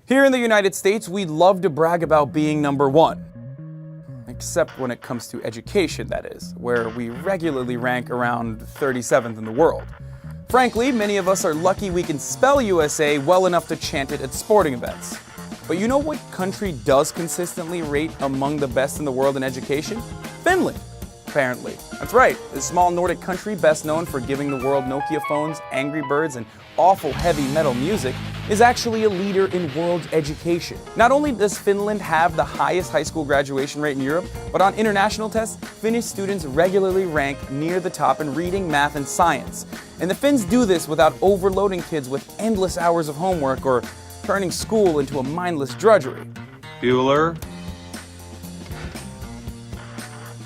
Here in the United States, we love to brag about being number one. Except when it comes to education, that is, where we regularly rank around 37th in the world. Frankly, many of us are lucky we can spell USA well enough to chant it at sporting events. But you know what country does consistently rate among the best in the world in education? Finland, apparently. That's right, this small Nordic country best known for giving the world Nokia phones, Angry Birds, and awful heavy metal music is actually a leader in world education. Not only does Finland have the highest high school graduation rate in Europe, but on international tests, Finnish students regularly rank near the top in reading, math, and science. And the Finns do this without overloading kids with endless hours of homework or turning school into a mindless drudgery. Bueller.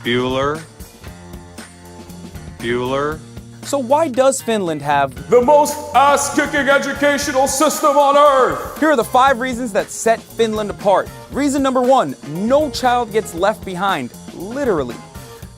Bueller. Bueller. So why does Finland have the most ass-kicking educational system on earth? Here are the 5 reasons that set Finland apart. Reason number 1, no child gets left behind, literally.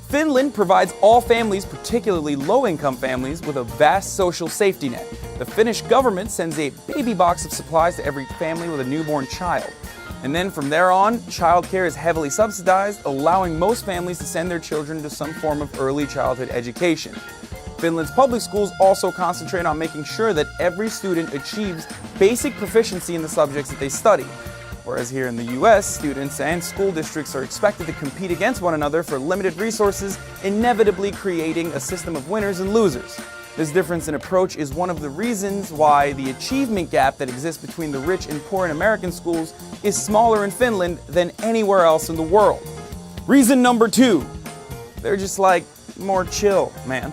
Finland provides all families, particularly low-income families, with a vast social safety net. The Finnish government sends a baby box of supplies to every family with a newborn child. And then from there on, childcare is heavily subsidized, allowing most families to send their children to some form of early childhood education. Finland's public schools also concentrate on making sure that every student achieves basic proficiency in the subjects that they study. Whereas here in the US, students and school districts are expected to compete against one another for limited resources, inevitably creating a system of winners and losers. This difference in approach is one of the reasons why the achievement gap that exists between the rich and poor in American schools is smaller in Finland than anywhere else in the world. Reason number 2, they're just like more chill, man.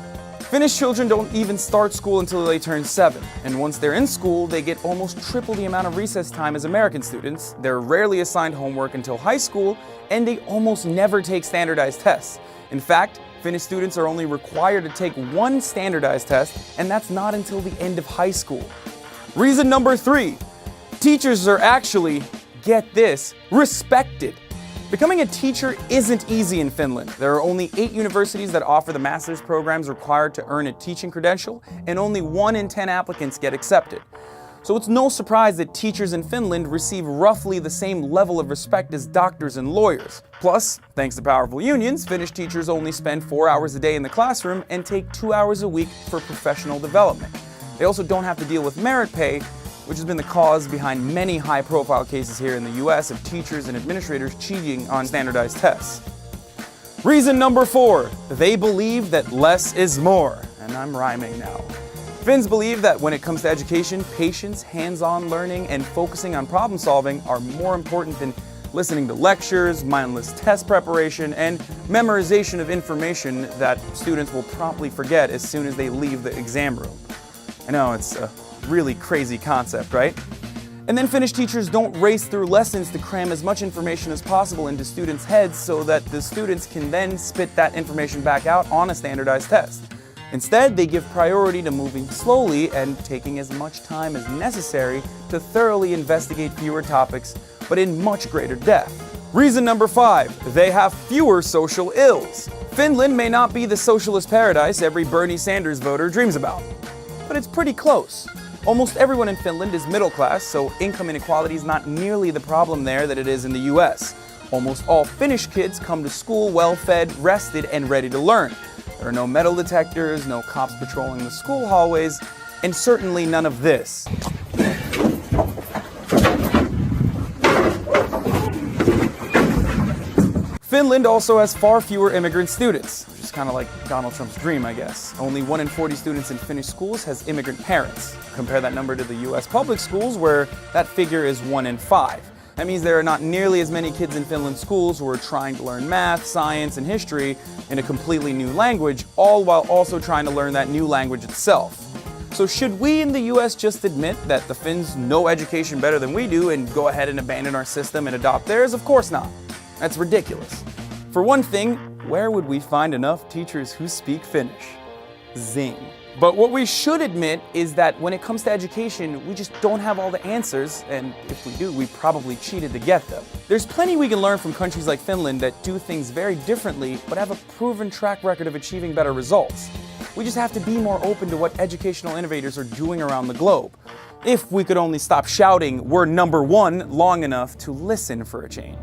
Finnish children don't even start school until they turn 7, and once they're in school, they get almost triple the amount of recess time as American students. They're rarely assigned homework until high school, and they almost never take standardized tests. In fact, Finnish students are only required to take 1 standardized test, and that's not until the end of high school. Reason number 3, teachers are actually, get this, respected. Becoming a teacher isn't easy in Finland. There are only 8 universities that offer the master's programs required to earn a teaching credential, and only 1 in 10 applicants get accepted. So it's no surprise that teachers in Finland receive roughly the same level of respect as doctors and lawyers. Plus, thanks to powerful unions, Finnish teachers only spend 4 hours a day in the classroom and take 2 hours a week for professional development. They also don't have to deal with merit pay, which has been the cause behind many high-profile cases here in the US of teachers and administrators cheating on standardized tests. Reason number 4, they believe that less is more. And I'm rhyming now. Finns believe that when it comes to education, patience, hands-on learning, and focusing on problem solving are more important than listening to lectures, mindless test preparation, and memorization of information that students will promptly forget as soon as they leave the exam room. I know, it's a really crazy concept, right? And then Finnish teachers don't race through lessons to cram as much information as possible into students' heads so that the students can then spit that information back out on a standardized test. Instead, they give priority to moving slowly and taking as much time as necessary to thoroughly investigate fewer topics, but in much greater depth. Reason number 5, they have fewer social ills. Finland may not be the socialist paradise every Bernie Sanders voter dreams about, but it's pretty close. Almost everyone in Finland is middle class, so income inequality is not nearly the problem there that it is in the US. Almost all Finnish kids come to school well-fed, rested, and ready to learn. There are no metal detectors, no cops patrolling the school hallways, and certainly none of this. Finland also has far fewer immigrant students, which is kind of like Donald Trump's dream, I guess. Only 1 in 40 students in Finnish schools has immigrant parents. Compare that number to the US public schools, where that figure is 1 in 5. That means there are not nearly as many kids in Finland's schools who are trying to learn math, science, and history in a completely new language, all while also trying to learn that new language itself. So should we in the US just admit that the Finns know education better than we do and go ahead and abandon our system and adopt theirs? Of course not. That's ridiculous. For one thing, where would we find enough teachers who speak Finnish? Zing. But what we should admit is that when it comes to education, we just don't have all the answers, and if we do, we probably cheated to get them. There's plenty we can learn from countries like Finland that do things very differently, but have a proven track record of achieving better results. We just have to be more open to what educational innovators are doing around the globe. If we could only stop shouting "we're number one" long enough to listen for a change.